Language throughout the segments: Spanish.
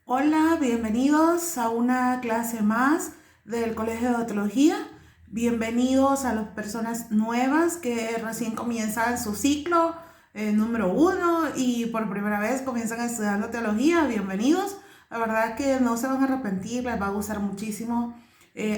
Hola, bienvenidos a una clase más del Colegio de Teología. Bienvenidos a las personas nuevas que recién comienzan su ciclo número 1 y por primera vez comienzan estudiando teología. Bienvenidos. La verdad que no se van a arrepentir, les va a gustar muchísimo.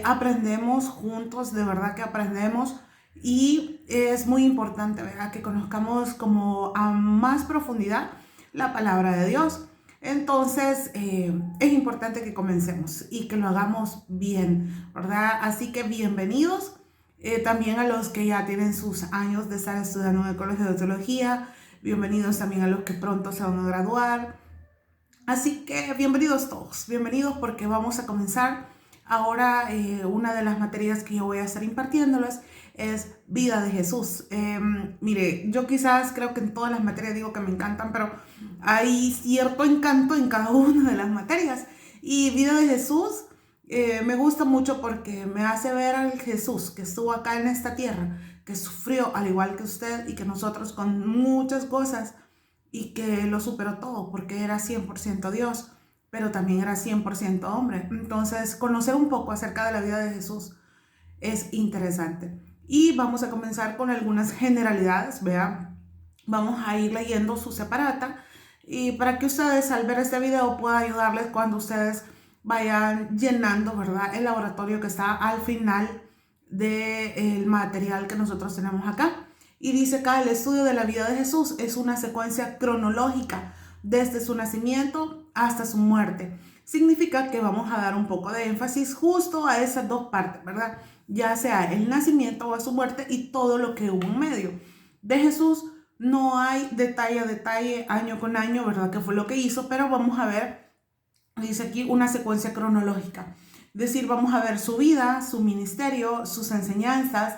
Aprendemos juntos, de verdad que aprendemos. Y es muy importante, ¿verdad?, que conozcamos como a más profundidad la palabra de Dios. Entonces, es importante que comencemos y que lo hagamos bien, ¿verdad? Así que bienvenidos también a los que ya tienen sus años de estar estudiando en el Colegio de Teología, bienvenidos también a los que pronto se van a graduar. Así que bienvenidos todos, bienvenidos porque vamos a comenzar ahora. Una de las materias que yo voy a estar impartiéndoles es vida de Jesús. Mire, yo quizás creo que en todas las materias digo que me encantan, pero hay cierto encanto en cada una de las materias. Y vida de Jesús me gusta mucho porque me hace ver al Jesús que estuvo acá en esta tierra, que sufrió al igual que usted y que nosotros con muchas cosas y que lo superó todo porque era 100% Dios, pero también era 100% hombre. Entonces, conocer un poco acerca de la vida de Jesús es interesante. Y vamos a comenzar con algunas generalidades, vean. Vamos a ir leyendo su separata y para que ustedes al ver este video pueda ayudarles cuando ustedes vayan llenando, ¿verdad?, el laboratorio que está al final del material que nosotros tenemos acá. Y dice acá: el estudio de la vida de Jesús es una secuencia cronológica desde su nacimiento hasta su muerte. Significa que vamos a dar un poco de énfasis justo a esas dos partes, ¿verdad? Ya sea el nacimiento o a su muerte y todo lo que hubo en medio. De Jesús no hay detalle a detalle, año con año, ¿verdad?, que fue lo que hizo, pero vamos a ver, dice aquí, una secuencia cronológica. Es decir, vamos a ver su vida, su ministerio, sus enseñanzas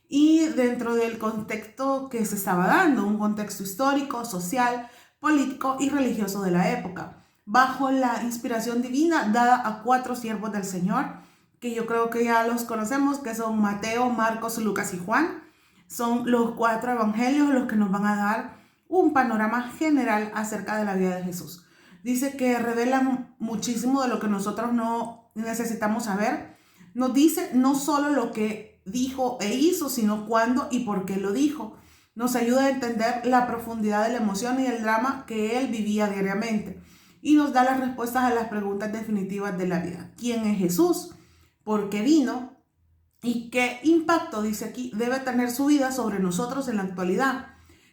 y dentro del contexto que se estaba dando, un contexto histórico, social, político y religioso de la época, bajo la inspiración divina dada a 4 siervos del Señor, que yo creo que ya los conocemos, que son Mateo, Marcos, Lucas y Juan. Son los 4 evangelios los que nos van a dar un panorama general acerca de la vida de Jesús. Dice que revelan muchísimo de lo que nosotros no necesitamos saber. Nos dice no solo lo que dijo e hizo, sino cuándo y por qué lo dijo. Nos ayuda a entender la profundidad de la emoción y el drama que él vivía diariamente. Y nos da las respuestas a las preguntas definitivas de la vida. ¿Quién es Jesús? ¿Por qué vino? ¿Y qué impacto, dice aquí, debe tener su vida sobre nosotros en la actualidad?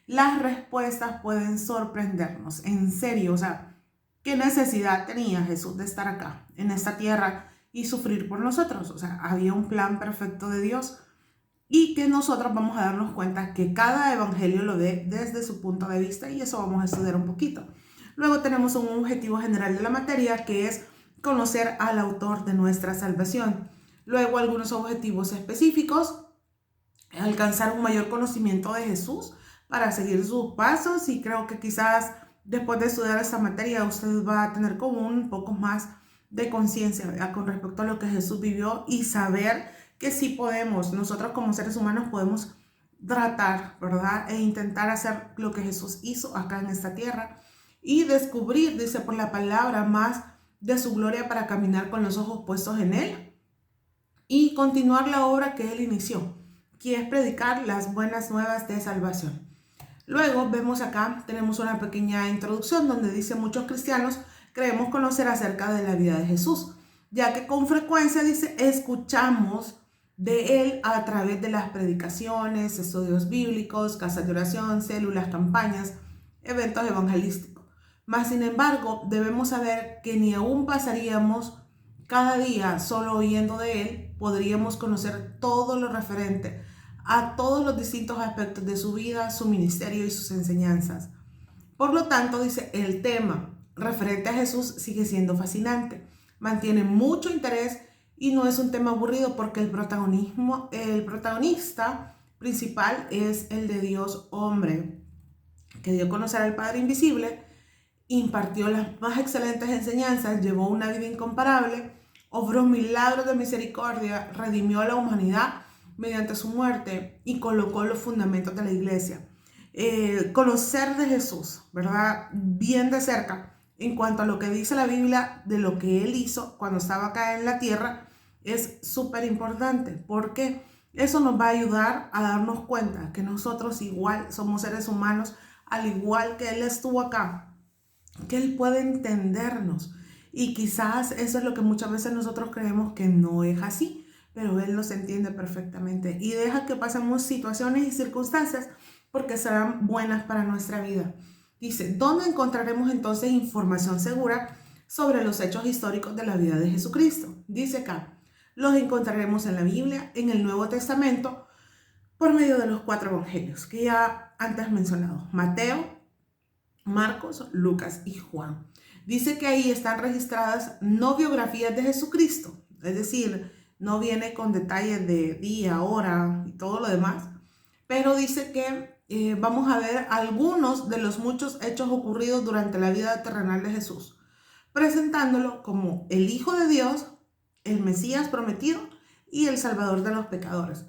Las respuestas pueden sorprendernos, en serio. O sea, ¿qué necesidad tenía Jesús de estar acá, en esta tierra, y sufrir por nosotros? O sea, había un plan perfecto de Dios y que nosotros vamos a darnos cuenta que cada evangelio lo ve desde su punto de vista, y eso vamos a estudiar un poquito. Luego tenemos un objetivo general de la materia, que es conocer al autor de nuestra salvación. Luego algunos objetivos específicos: alcanzar un mayor conocimiento de Jesús para seguir sus pasos, y creo que quizás después de estudiar esta materia usted va a tener como un poco más de conciencia con respecto a lo que Jesús vivió, y saber que sí podemos, nosotros como seres humanos podemos tratar, ¿verdad?, e intentar hacer lo que Jesús hizo acá en esta tierra y descubrir, dice, por la palabra más de su gloria para caminar con los ojos puestos en él y continuar la obra que él inició, que es predicar las buenas nuevas de salvación. Luego vemos acá, tenemos una pequeña introducción donde dice: muchos cristianos creemos conocer acerca de la vida de Jesús, ya que con frecuencia, dice, escuchamos de él a través de las predicaciones, estudios bíblicos, casas de oración, células, campañas, eventos evangelísticos. Mas, sin embargo, debemos saber que ni aún pasaríamos cada día solo oyendo de él, podríamos conocer todo lo referente a todos los distintos aspectos de su vida, su ministerio y sus enseñanzas. Por lo tanto, dice, el tema referente a Jesús sigue siendo fascinante, mantiene mucho interés y no es un tema aburrido, porque el protagonista principal es el de Dios hombre, que dio a conocer al Padre invisible, impartió las más excelentes enseñanzas, llevó una vida incomparable, obró milagros de misericordia, redimió a la humanidad mediante su muerte y colocó los fundamentos de la iglesia. Conocer de Jesús, ¿verdad?, bien de cerca, en cuanto a lo que dice la Biblia de lo que Él hizo cuando estaba acá en la tierra, es súper importante, porque eso nos va a ayudar a darnos cuenta que nosotros igual somos seres humanos, al igual que Él estuvo acá, que Él puede entendernos. Y quizás eso es lo que muchas veces nosotros creemos que no es así, pero Él nos entiende perfectamente y deja que pasemos situaciones y circunstancias porque serán buenas para nuestra vida. Dice, ¿dónde encontraremos entonces información segura sobre los hechos históricos de la vida de Jesucristo? Dice acá, los encontraremos en la Biblia, en el Nuevo Testamento, por medio de los 4 evangelios que ya antes mencionado: Mateo, Marcos, Lucas y Juan. Dice que ahí están registradas no biografías de Jesucristo, es decir, no viene con detalles de día, hora y todo lo demás, pero dice que vamos a ver algunos de los muchos hechos ocurridos durante la vida terrenal de Jesús, presentándolo como el Hijo de Dios, el Mesías prometido y el Salvador de los pecadores.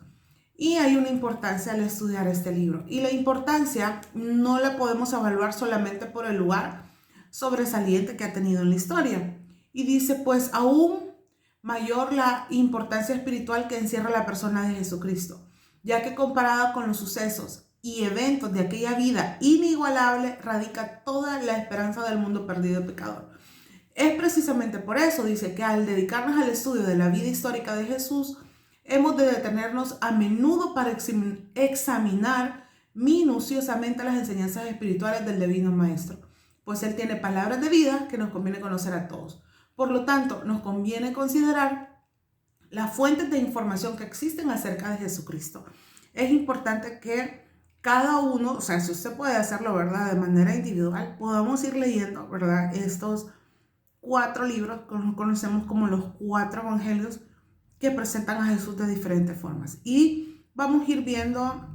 Y hay una importancia al estudiar este libro. Y la importancia no la podemos evaluar solamente por el lugar sobresaliente que ha tenido en la historia. Y dice, pues aún mayor la importancia espiritual que encierra la persona de Jesucristo, ya que comparada con los sucesos y eventos de aquella vida inigualable, radica toda la esperanza del mundo perdido y pecador. Es precisamente por eso, dice, que al dedicarnos al estudio de la vida histórica de Jesús, hemos de detenernos a menudo para examinar minuciosamente las enseñanzas espirituales del Divino Maestro, pues Él tiene palabras de vida que nos conviene conocer a todos. Por lo tanto, nos conviene considerar las fuentes de información que existen acerca de Jesucristo. Es importante que cada uno, o sea, si usted puede hacerlo, ¿verdad?, de manera individual, podamos ir leyendo, ¿verdad?, estos 4 libros que conocemos como los 4 evangelios que presentan a Jesús de diferentes formas. Y vamos a ir viendo,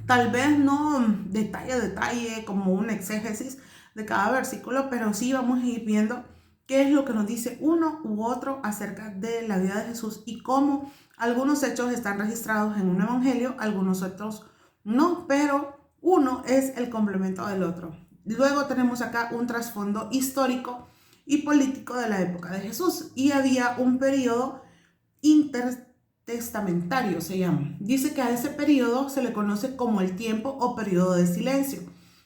tal vez no detalle a detalle, como un exégesis de cada versículo, pero sí vamos a ir viendo qué es lo que nos dice uno u otro acerca de la vida de Jesús y cómo algunos hechos están registrados en un evangelio, algunos otros no, pero uno es el complemento del otro. Luego tenemos acá un trasfondo histórico y político de la época de Jesús, y había un periodo intertestamentario, se llama. Dice que a ese periodo se le conoce como el tiempo o periodo de silencio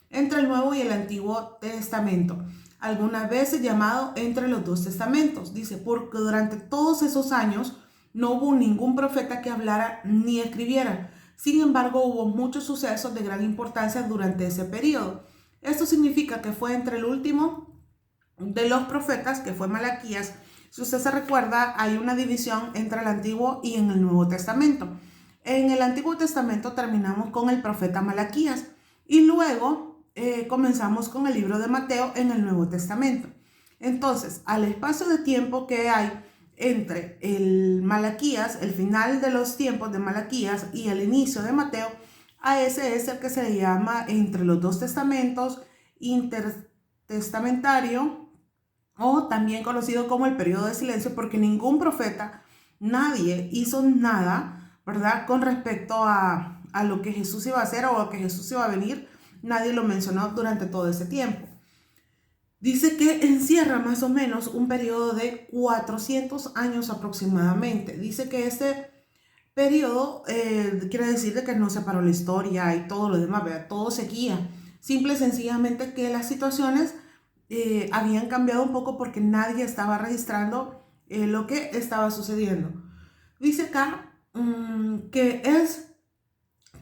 entre el Nuevo y el Antiguo Testamento, algunas veces llamado entre los 2 testamentos. Dice, porque durante todos esos años no hubo ningún profeta que hablara ni escribiera. Sin embargo, hubo muchos sucesos de gran importancia durante ese periodo. Esto significa que fue entre el último de los profetas, que fue Malaquías. Si usted se recuerda, hay una división entre el Antiguo y en el Nuevo Testamento. En el Antiguo Testamento terminamos con el profeta Malaquías y luego comenzamos con el libro de Mateo en el Nuevo Testamento. Entonces, al espacio de tiempo que hay entre el Malaquías, el final de los tiempos de Malaquías y el inicio de Mateo, a ese es el que se le llama entre los 2 testamentos, intertestamentario, o también conocido como el periodo de silencio, porque ningún profeta, nadie hizo nada, ¿verdad?, con respecto a lo que Jesús iba a hacer o a que Jesús iba a venir. Nadie lo mencionó durante todo ese tiempo. Dice que encierra más o menos un periodo de 400 años aproximadamente. Dice que este periodo quiere decir de que no se paró la historia y todo lo demás, ¿verdad? Todo seguía. Simple y sencillamente que las situaciones habían cambiado un poco porque nadie estaba registrando lo que estaba sucediendo. Dice acá que es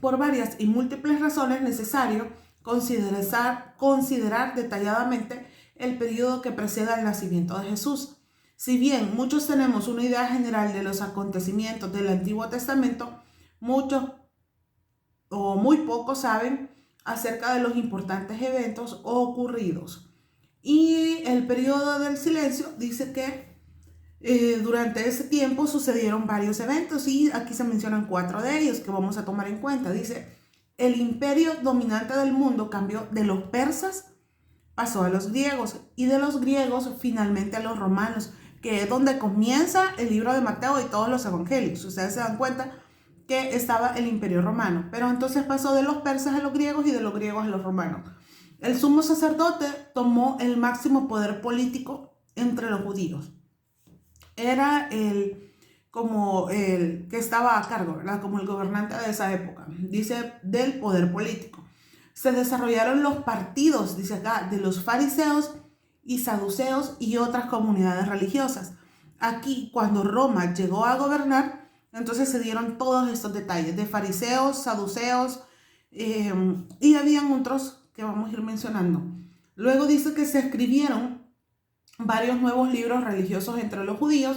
por varias y múltiples razones necesario considerar detalladamente el periodo que precede al nacimiento de Jesús. Si bien muchos tenemos una idea general de los acontecimientos del Antiguo Testamento, muchos o muy pocos saben acerca de los importantes eventos ocurridos. Y el periodo del silencio dice que durante ese tiempo sucedieron varios eventos y aquí se mencionan 4 de ellos que vamos a tomar en cuenta. Dice, el imperio dominante del mundo cambió de los persas, pasó a los griegos y de los griegos finalmente a los romanos, que es donde comienza el libro de Mateo y todos los evangelios. Ustedes se dan cuenta que estaba el imperio romano, pero entonces pasó de los persas a los griegos y de los griegos a los romanos. El sumo sacerdote tomó el máximo poder político entre los judíos. Era como el que estaba a cargo, ¿verdad? Como el gobernante de esa época, dice, del poder político. Se desarrollaron los partidos, dice acá, de los fariseos y saduceos y otras comunidades religiosas. Aquí, cuando Roma llegó a gobernar, entonces se dieron todos estos detalles de fariseos, saduceos, y habían otros que vamos a ir mencionando. Luego dice que se escribieron varios nuevos libros religiosos entre los judíos,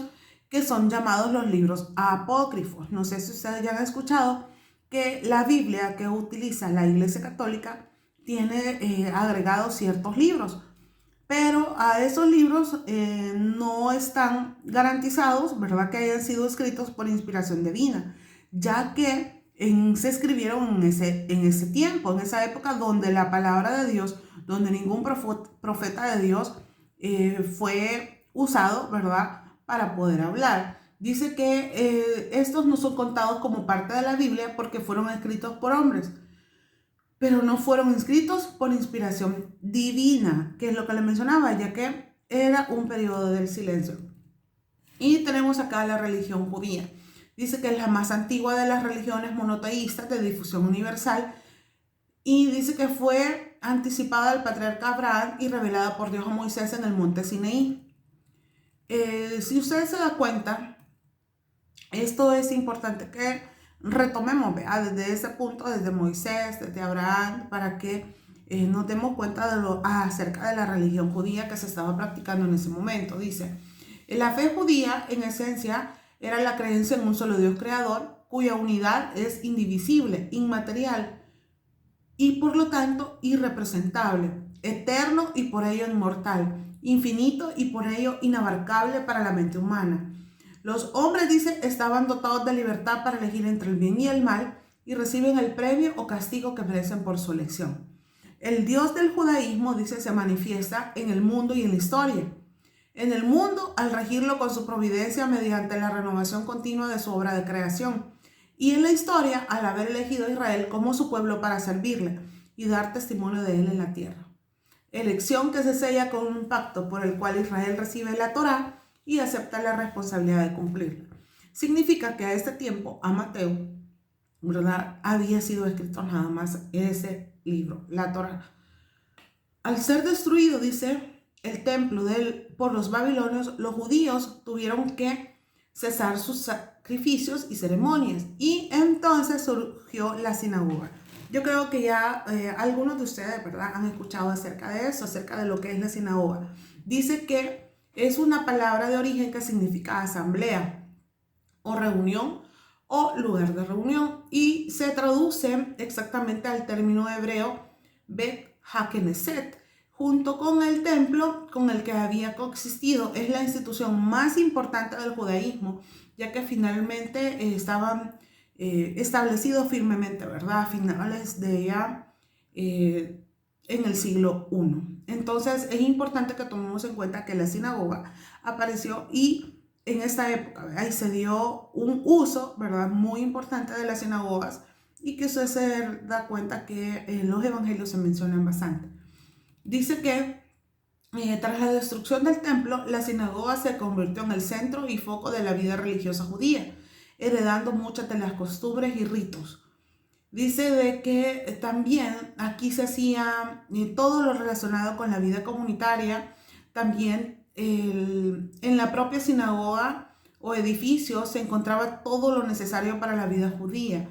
que son llamados los libros apócrifos. No sé si ustedes ya han escuchado que la Biblia que utiliza la Iglesia Católica tiene agregados ciertos libros, pero a esos libros no están garantizados, ¿verdad?, que hayan sido escritos por inspiración divina, ya que se escribieron en ese tiempo, en esa época donde la palabra de Dios, donde ningún profeta de Dios fue usado, ¿verdad?, para poder hablar. Dice que estos no son contados como parte de la Biblia porque fueron escritos por hombres, pero no fueron escritos por inspiración divina, que es lo que le mencionaba, ya que era un periodo del silencio. Y tenemos acá la religión judía. Dice que es la más antigua de las religiones monoteístas de difusión universal, y dice que fue anticipada al patriarca Abraham y revelada por Dios a Moisés en el monte Sinaí. Si ustedes se dan cuenta, esto es importante que retomemos, ¿verdad?, desde ese punto, desde Moisés, desde Abraham, para que nos demos cuenta de acerca de la religión judía que se estaba practicando en ese momento. Dice, la fe judía en esencia era la creencia en un solo Dios creador, cuya unidad es indivisible, inmaterial y por lo tanto irrepresentable, eterno y por ello inmortal, infinito y por ello inabarcable para la mente humana. Los hombres, dice, estaban dotados de libertad para elegir entre el bien y el mal y reciben el premio o castigo que merecen por su elección. El Dios del judaísmo, dice, se manifiesta en el mundo y en la historia. En el mundo, al regirlo con su providencia mediante la renovación continua de su obra de creación. Y en la historia, al haber elegido a Israel como su pueblo para servirle y dar testimonio de él en la tierra. Elección que se sella con un pacto por el cual Israel recibe la Torá y acepta la responsabilidad de cumplirla. Significa que a este tiempo, a Mateo, ¿verdad?, había sido escrito nada más ese libro, la Torá. Al ser destruido, dice, el templo por los babilonios, los judíos tuvieron que cesar sus sacrificios y ceremonias, y entonces surgió la sinagoga. Yo creo que ya algunos de ustedes, ¿verdad?, han escuchado acerca de eso, acerca de lo que es la sinagoga. Dice que es una palabra de origen que significa asamblea o reunión o lugar de reunión, y se traduce exactamente al término hebreo Bet HaKnesset, junto con el templo con el que había coexistido. Es la institución más importante del judaísmo, ya que finalmente estaban establecidos firmemente, ¿verdad?, a finales de ya en el siglo I. Entonces es importante que tomemos en cuenta que la sinagoga apareció y en esta época, ¿verdad?, y se dio un uso, ¿verdad?, muy importante de las sinagogas, y que usted se da cuenta que en los evangelios se mencionan bastante. Dice que tras la destrucción del templo, la sinagoga se convirtió en el centro y foco de la vida religiosa judía, heredando muchas de las costumbres y ritos. Dice de que también aquí se hacía todo lo relacionado con la vida comunitaria. También en la propia sinagoga o edificio se encontraba todo lo necesario para la vida judía.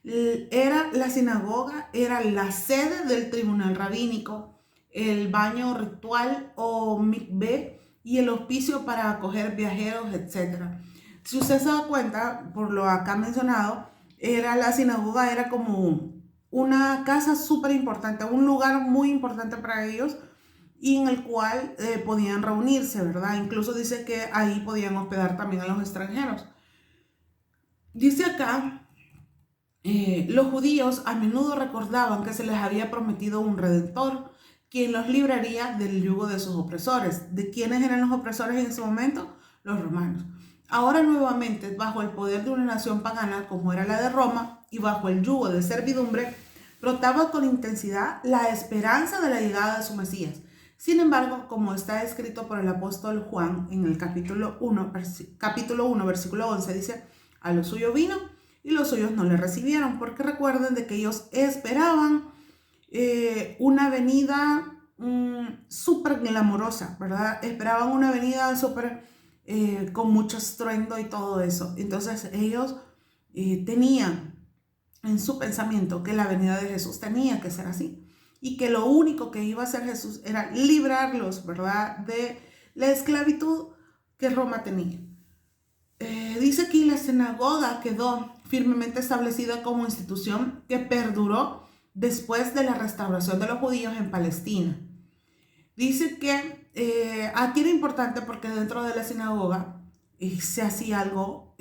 La sinagoga era la sede del tribunal rabínico, el baño ritual o mikveh y el hospicio para acoger viajeros, etc. Si usted se da cuenta, por lo acá mencionado, la sinagoga era como una casa súper importante, un lugar muy importante para ellos, y en el cual podían reunirse, ¿verdad? Incluso dice que ahí podían hospedar también a los extranjeros. Dice acá, los judíos a menudo recordaban que se les había prometido un redentor, quien los libraría del yugo de sus opresores. ¿De quiénes eran los opresores en ese momento? Los romanos. Ahora nuevamente, bajo el poder de una nación pagana como era la de Roma y bajo el yugo de servidumbre, brotaba con intensidad la esperanza de la llegada de su Mesías. Sin embargo, como está escrito por el apóstol Juan en el capítulo 1, versículo 11, dice: a los suyos vino y los suyos no le recibieron, porque recuerden de que ellos esperaban una venida súper glamorosa, ¿verdad? Esperaban una venida súper con mucho estruendo y todo eso. Entonces ellos tenían en su pensamiento que la venida de Jesús tenía que ser así, y que lo único que iba a hacer Jesús era librarlos, ¿verdad?, de la esclavitud que Roma tenía. Dice aquí: la sinagoga quedó firmemente establecida como institución que perduró después de la restauración de los judíos en Palestina. Dice que aquí era importante porque dentro de la sinagoga se hacía algo,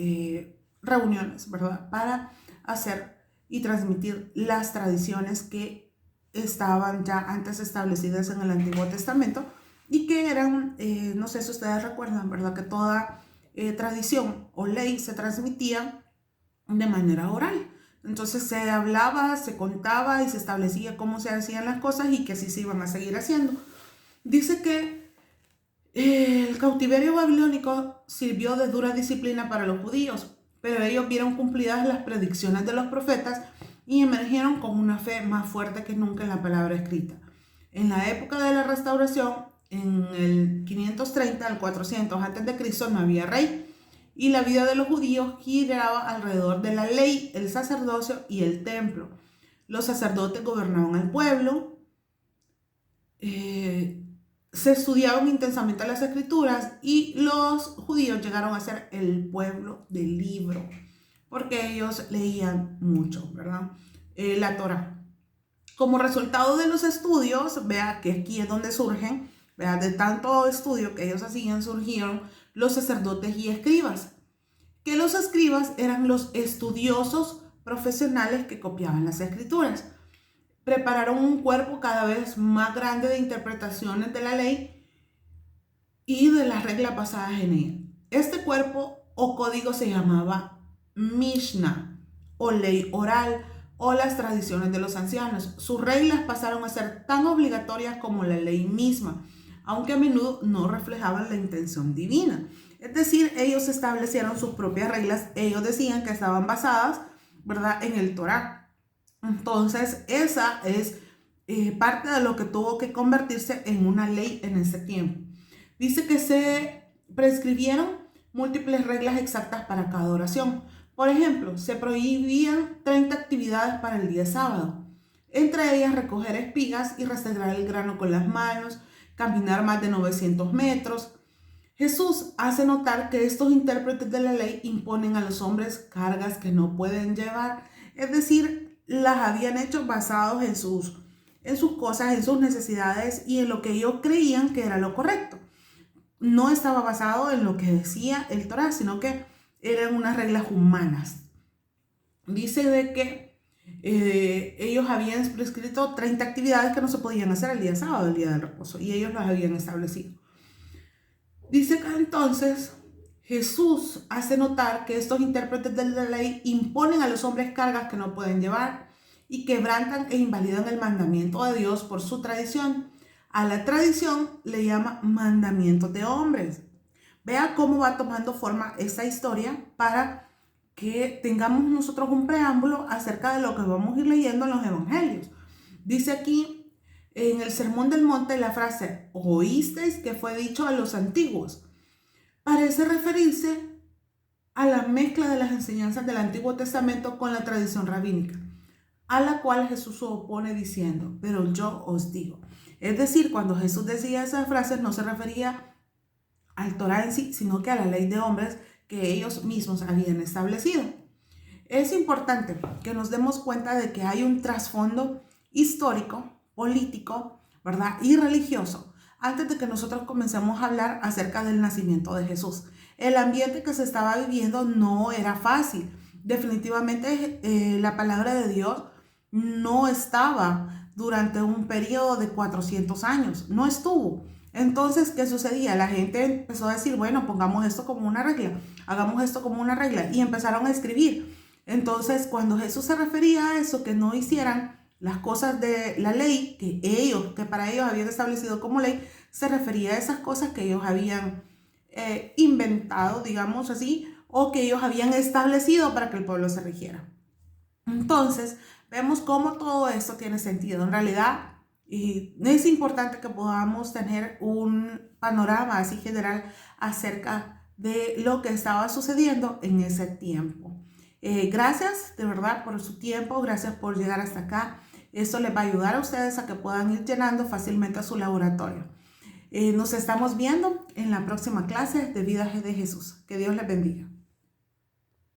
reuniones, ¿verdad?, para hacer y transmitir las tradiciones que estaban ya antes establecidas en el Antiguo Testamento y que eran, no sé si ustedes recuerdan, ¿verdad?, que toda tradición o ley se transmitía de manera oral. Entonces se hablaba, se contaba y se establecía cómo se hacían las cosas y que así se iban a seguir haciendo. Dice que el cautiverio babilónico sirvió de dura disciplina para los judíos, pero ellos vieron cumplidas las predicciones de los profetas y emergieron con una fe más fuerte que nunca en la palabra escrita. En la época de la restauración, en el 530 al 400 a.C., no había rey, y la vida de los judíos giraba alrededor de la ley, el sacerdocio y el templo. Los sacerdotes gobernaban al pueblo, se estudiaban intensamente las escrituras y los judíos llegaron a ser el pueblo del libro, porque ellos leían mucho, ¿verdad? La Torá. Como resultado de los estudios, vea que aquí es donde surgen, vea, de tanto estudio que ellos hacían, surgieron los sacerdotes y escribas, que los escribas eran los estudiosos profesionales que copiaban las escrituras. Prepararon un cuerpo cada vez más grande de interpretaciones de la ley y de las reglas basadas en ella. Este cuerpo o código se llamaba Mishnah o ley oral o las tradiciones de los ancianos. Sus reglas pasaron a ser tan obligatorias como la ley misma, aunque a menudo no reflejaban la intención divina. Es decir, ellos establecieron sus propias reglas, ellos decían que estaban basadas, ¿verdad?, en el Torá. Entonces, esa es parte de lo que tuvo que convertirse en una ley en ese tiempo. Dice que se prescribieron múltiples reglas exactas para cada oración. Por ejemplo, se prohibían 30 actividades para el día sábado. Entre ellas, recoger espigas y rastrear el grano con las manos, caminar más de 900 metros. Jesús hace notar que estos intérpretes de la ley imponen a los hombres cargas que no pueden llevar, es decir, las habían hecho basados en sus cosas, en sus necesidades y en lo que ellos creían que era lo correcto. No estaba basado en lo que decía el Torá, sino que eran unas reglas humanas. Dice de que ellos habían prescrito 30 actividades que no se podían hacer el día sábado, el día del reposo, y ellos las habían establecido. Dice que entonces Jesús hace notar que estos intérpretes de la ley imponen a los hombres cargas que no pueden llevar y quebrantan e invalidan el mandamiento de Dios por su tradición. A la tradición le llama mandamiento de hombres. Vea cómo va tomando forma esta historia para que tengamos nosotros un preámbulo acerca de lo que vamos a ir leyendo en los evangelios. Dice aquí en el Sermón del Monte la frase: oísteis que fue dicho a los antiguos. Parece referirse a la mezcla de las enseñanzas del Antiguo Testamento con la tradición rabínica, a la cual Jesús se opone diciendo: pero yo os digo. Es decir, cuando Jesús decía esas frases no se refería al Torá en sí, sino que a la ley de hombres que ellos mismos habían establecido. Es importante que nos demos cuenta de que hay un trasfondo histórico, político, ¿verdad?, y religioso antes de que nosotros comencemos a hablar acerca del nacimiento de Jesús. El ambiente que se estaba viviendo no era fácil. Definitivamente la palabra de Dios no estaba durante un periodo de 400 años, no estuvo. Entonces, ¿qué sucedía? La gente empezó a decir, bueno, pongamos esto como una regla, hagamos esto como una regla, y empezaron a escribir. Entonces, cuando Jesús se refería a eso, que no hicieran Las cosas de la ley que para ellos habían establecido como ley, se refería a esas cosas que ellos habían inventado, digamos así, o que ellos habían establecido para que el pueblo se rigiera. Entonces, vemos cómo todo esto tiene sentido. En realidad, y es importante que podamos tener un panorama así general acerca de lo que estaba sucediendo en ese tiempo. Gracias de verdad por su tiempo, gracias por llegar hasta acá. Esto les va a ayudar a ustedes a que puedan ir llenando fácilmente a su laboratorio. Nos estamos viendo en la próxima clase de Vida de Jesús. Que Dios les bendiga.